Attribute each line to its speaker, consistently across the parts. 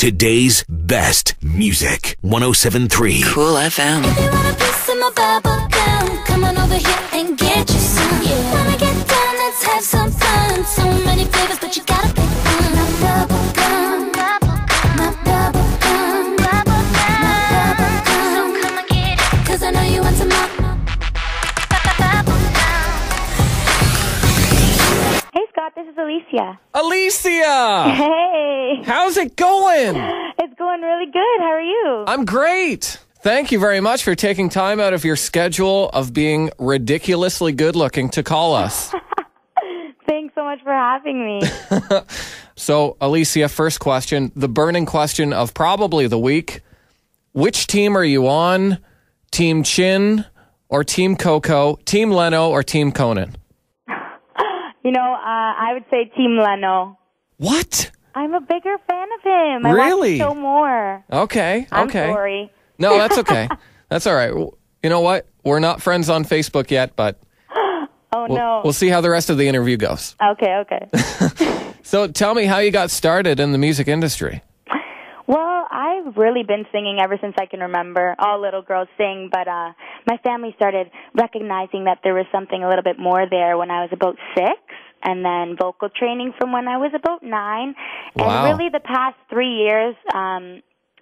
Speaker 1: Today's best music. 107.3
Speaker 2: Kool FM.
Speaker 3: If you want a piece of my bubble gum, come on over here and get you some. Yeah. Wanna get down, let's have some fun. So many flavors, but you gotta pick one. My bubble gum, my bubble gum, my bubble gum. So come and get it, 'cause I know you want some more.
Speaker 4: Hey Scott, this is Aleesia.
Speaker 5: Aleesia!
Speaker 4: Hey!
Speaker 5: How's it going?
Speaker 4: It's going really good. How are you?
Speaker 5: I'm great. Thank you very much for taking time out of your schedule of being ridiculously good looking to call us.
Speaker 4: Thanks so much for having me.
Speaker 5: So, Aleesia, first question, the burning question of probably the week. Which team are you on? Team Chin or Team Coco? Team Leno or Team Conan?
Speaker 4: You know, I would say Team Leno.
Speaker 5: What?
Speaker 4: I'm a bigger fan of him.
Speaker 5: Really?
Speaker 4: I watch the show more.
Speaker 5: Okay.
Speaker 4: I'm sorry.
Speaker 5: No, that's okay. That's all right. You know what? We're not friends on Facebook yet, but
Speaker 4: no.
Speaker 5: we'll see how the rest of the interview goes.
Speaker 4: Okay.
Speaker 5: So tell me how you got started in the music industry.
Speaker 4: Well, I've really been singing ever since I can remember. All little girls sing, but my family started recognizing that there was something a little bit more there when I was about 6, and then vocal training from when I was about 9.
Speaker 5: Wow.
Speaker 4: And really the past 3 years,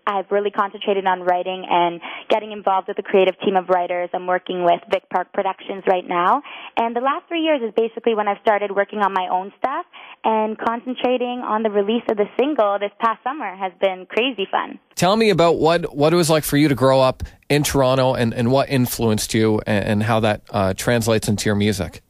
Speaker 4: I've really concentrated on writing and getting involved with a creative team of writers. I'm working with Vic Park Productions right now. And the last 3 years is basically when I've started working on my own stuff, and concentrating on the release of the single this past summer has been crazy fun.
Speaker 5: Tell me about what it was like for you to grow up in Toronto and what influenced you and how that translates into your music.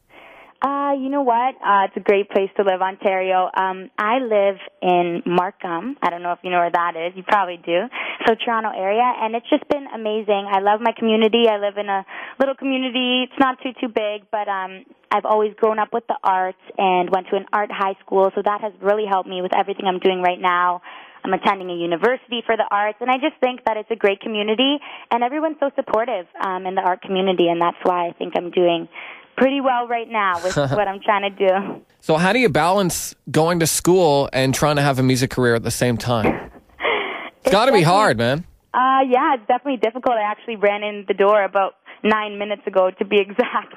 Speaker 4: You know what? It's a great place to live, Ontario. I live in Markham. I don't know if you know where that is. You probably do. So Toronto area, and it's just been amazing. I love my community. I live in a little community. It's not too big, but I've always grown up with the arts and went to an art high school, so that has really helped me with everything I'm doing right now. I'm attending a university for the arts, and I just think that it's a great community, and everyone's so supportive in the art community, and that's why I think I'm doing pretty well right now with what I'm trying to do.
Speaker 5: So how do you balance going to school and trying to have a music career at the same time? It's got to be hard, man.
Speaker 4: Yeah, it's definitely difficult. I actually ran in the door about 9 minutes ago, to be exact,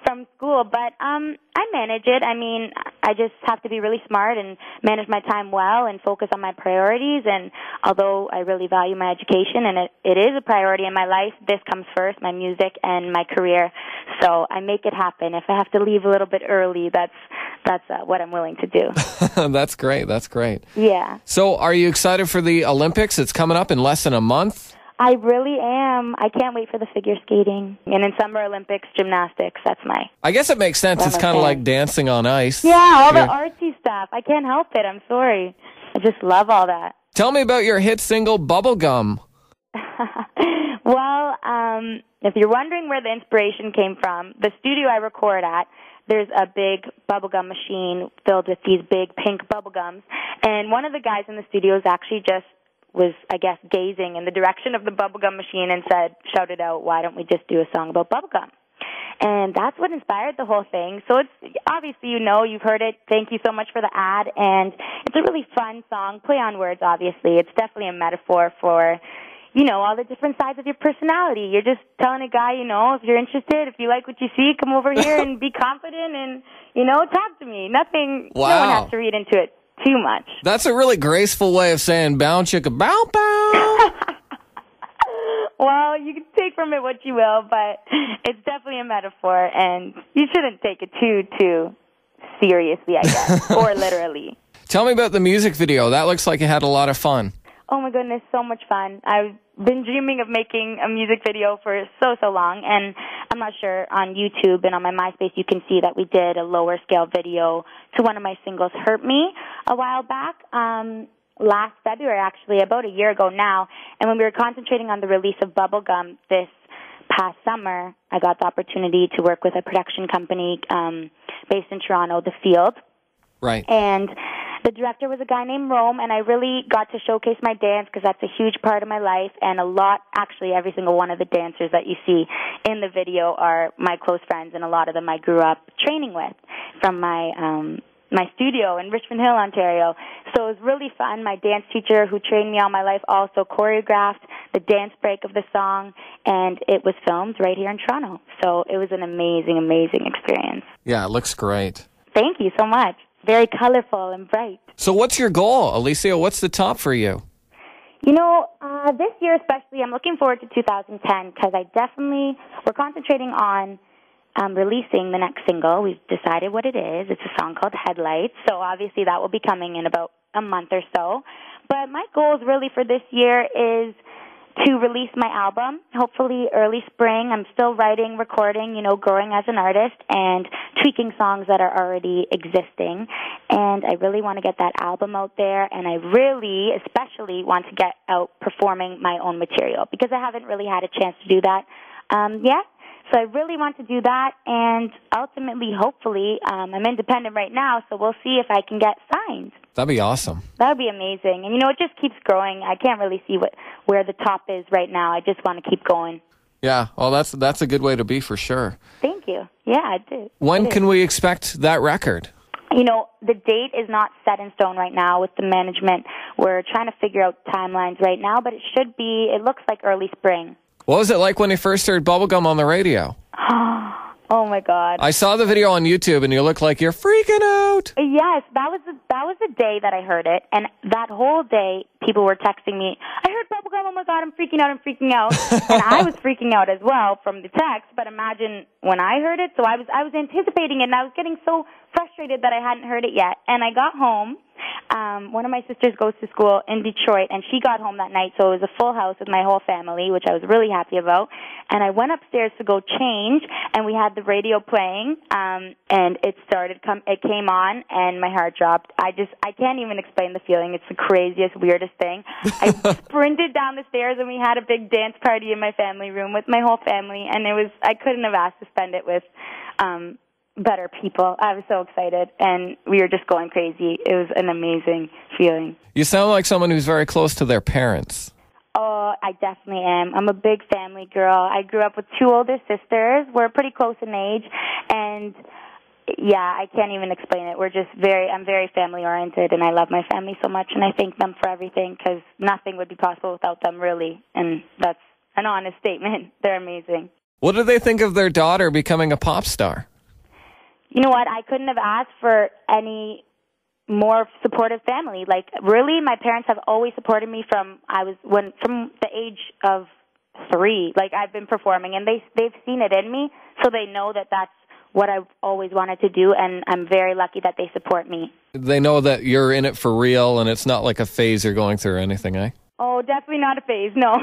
Speaker 4: from school. But I manage it. I mean, I just have to be really smart and manage my time well and focus on my priorities. And although I really value my education and it is a priority in my life, this comes first, my music and my career. So I make it happen. If I have to leave a little bit early, that's what I'm willing to do.
Speaker 5: That's great. That's great.
Speaker 4: Yeah.
Speaker 5: So are you excited for the Olympics? It's coming up in less than a month.
Speaker 4: I really am. I can't wait for the figure skating. And in Summer Olympics, gymnastics. That's my...
Speaker 5: I guess it makes sense. It's kind of like dancing on ice.
Speaker 4: Yeah, all the artsy stuff. I can't help it. I'm sorry. I just love all that.
Speaker 5: Tell me about your hit single, Bubblegum.
Speaker 4: Well, if you're wondering where the inspiration came from, the studio I record at, there's a big bubblegum machine filled with these big pink bubblegums. And one of the guys in the studio is actually was, I guess, gazing in the direction of the bubblegum machine and shouted out, why don't we just do a song about bubblegum? And that's what inspired the whole thing. So it's, obviously, you've heard it. Thank you so much for the ad. And it's a really fun song, play on words, obviously. It's definitely a metaphor for, all the different sides of your personality. You're just telling a guy, if you're interested, if you like what you see, come over here and be confident and, talk to me. Nothing,
Speaker 5: wow.
Speaker 4: No one has to read into it too much.
Speaker 5: That's a really graceful way of saying bow chicka bow bow.
Speaker 4: Well, you can take from it what you will, but it's definitely a metaphor, and you shouldn't take it too seriously, I guess, or literally.
Speaker 5: Tell me about the music video. That looks like you had a lot of fun.
Speaker 4: Oh my goodness, so much fun. I've been dreaming of making a music video for so long, and I'm not sure, on YouTube and on my MySpace you can see that we did a lower scale video to one of my singles, Hurt Me, a while back, last February actually, about a year ago now, and when we were concentrating on the release of Bubblegum this past summer, I got the opportunity to work with a production company based in Toronto, The Field.
Speaker 5: Right.
Speaker 4: And the director was a guy named Rome, and I really got to showcase my dance because that's a huge part of my life, and actually every single one of the dancers that you see in the video are my close friends, and a lot of them I grew up training with from my my studio in Richmond Hill, Ontario. So it was really fun. My dance teacher, who trained me all my life, also choreographed the dance break of the song, and it was filmed right here in Toronto. So it was an amazing, amazing experience.
Speaker 5: Yeah, it looks great.
Speaker 4: Thank you so much. Very colorful and bright.
Speaker 5: So what's your goal, Aleesia? What's the top for you?
Speaker 4: You know, this year especially, I'm looking forward to 2010 because we're concentrating on releasing the next single. We've decided what it is. It's a song called Headlights, so obviously that will be coming in about a month or so. But my goals really for this year is to release my album, hopefully early spring. I'm still writing, recording, growing as an artist and tweaking songs that are already existing. And I really want to get that album out there, and I really, especially, want to get out performing my own material because I haven't really had a chance to do that yet. So I really want to do that, and ultimately, hopefully, I'm independent right now, so we'll see if I can get signed.
Speaker 5: That'd be awesome.
Speaker 4: That would be amazing. And, it just keeps growing. I can't really see where the top is right now. I just want to keep going.
Speaker 5: Yeah, well, that's a good way to be for sure.
Speaker 4: Thank you. Yeah, I do.
Speaker 5: When can we expect that record?
Speaker 4: The date is not set in stone right now with the management. We're trying to figure out timelines right now, but it looks like early spring.
Speaker 5: What was it like when you first heard Bubblegum on the radio?
Speaker 4: Oh my God!
Speaker 5: I saw the video on YouTube, and you look like you're freaking out.
Speaker 4: Yes, that was the day that I heard it, and that whole day, people were texting me. I heard Bubblegum. Oh my God! I'm freaking out! I'm freaking out! And I was freaking out as well from the text. But imagine when I heard it. So I was anticipating it, and I was getting so frustrated that I hadn't heard it yet. And I got home. One of my sisters goes to school in Detroit, and she got home that night, so it was a full house with my whole family, which I was really happy about. And I went upstairs to go change, and we had the radio playing, and it came on, and my heart dropped. I can't even explain the feeling. It's the craziest, weirdest thing. I sprinted down the stairs, and we had a big dance party in my family room with my whole family, and I couldn't have asked to spend it with better people. I was so excited, and we were just going crazy. It was an amazing feeling.
Speaker 5: You sound like someone who's very close to their parents.
Speaker 4: Oh, I definitely am. I'm a big family girl. I grew up with two older sisters. We're pretty close in age, and yeah, I can't even explain it. I'm very family-oriented, and I love my family so much, and I thank them for everything because nothing would be possible without them, really, and that's an honest statement. They're amazing. What
Speaker 5: do they think of their daughter becoming a pop star?
Speaker 4: You know what? I couldn't have asked for any more supportive family. Like, really, my parents have always supported me from the age of 3. Like, I've been performing, and they've seen it in me, so they know that that's what I've always wanted to do, and I'm very lucky that they support me.
Speaker 5: They know that you're in it for real, and it's not like a phase you're going through or anything, eh?
Speaker 4: Oh, definitely not a phase, no.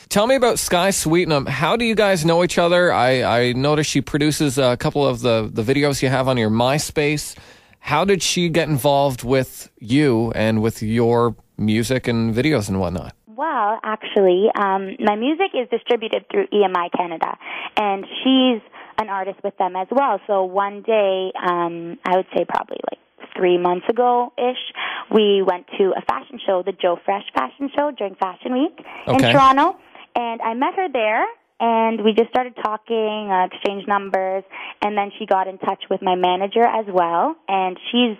Speaker 5: Tell me about Sky Sweetnam. How do you guys know each other? I noticed she produces a couple of the videos you have on your MySpace. How did she get involved with you and with your music and videos and whatnot?
Speaker 4: Well, actually, my music is distributed through EMI Canada, and she's an artist with them as well. So one day, I would say probably like 3 months ago-ish, we went to a fashion show, the Joe Fresh fashion show during Fashion Week in Toronto. And I met her there, and we just started talking, exchanged numbers, and then she got in touch with my manager as well. And she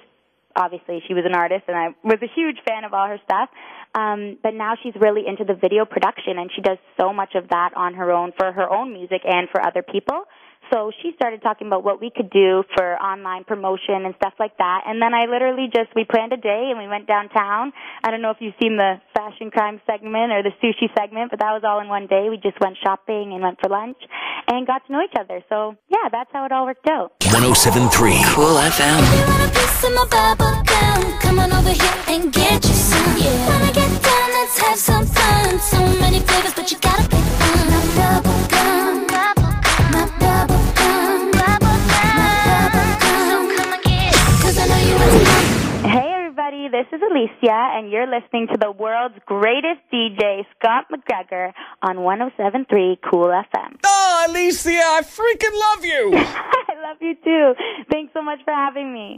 Speaker 4: was an artist, and I was a huge fan of all her stuff. But now she's really into the video production, and she does so much of that on her own for her own music and for other people. So she started talking about what we could do for online promotion and stuff like that. And then we planned a day and we went downtown. I don't know if you've seen the fashion crime segment or the sushi segment, but that was all in one day. We just went shopping and went for lunch and got to know each other. So, yeah, that's how it all worked out.
Speaker 1: 107.3 Kool FM.
Speaker 3: You want a piece of my bubble gum? Come on over here and get you some. Yeah. Wanna get down, let's have some fun. So many flavors, but you gotta pick one. My bubble gum. My bubble gum. So come and get it, 'cause I know you want some.
Speaker 4: Hey, everybody, this is Aleesia, and you're listening to the world's greatest DJ, Scott McGregor, on 107.3 Kool FM.
Speaker 5: Oh, Aleesia, I freaking love you!
Speaker 4: I love you, too. Thanks so much for having me.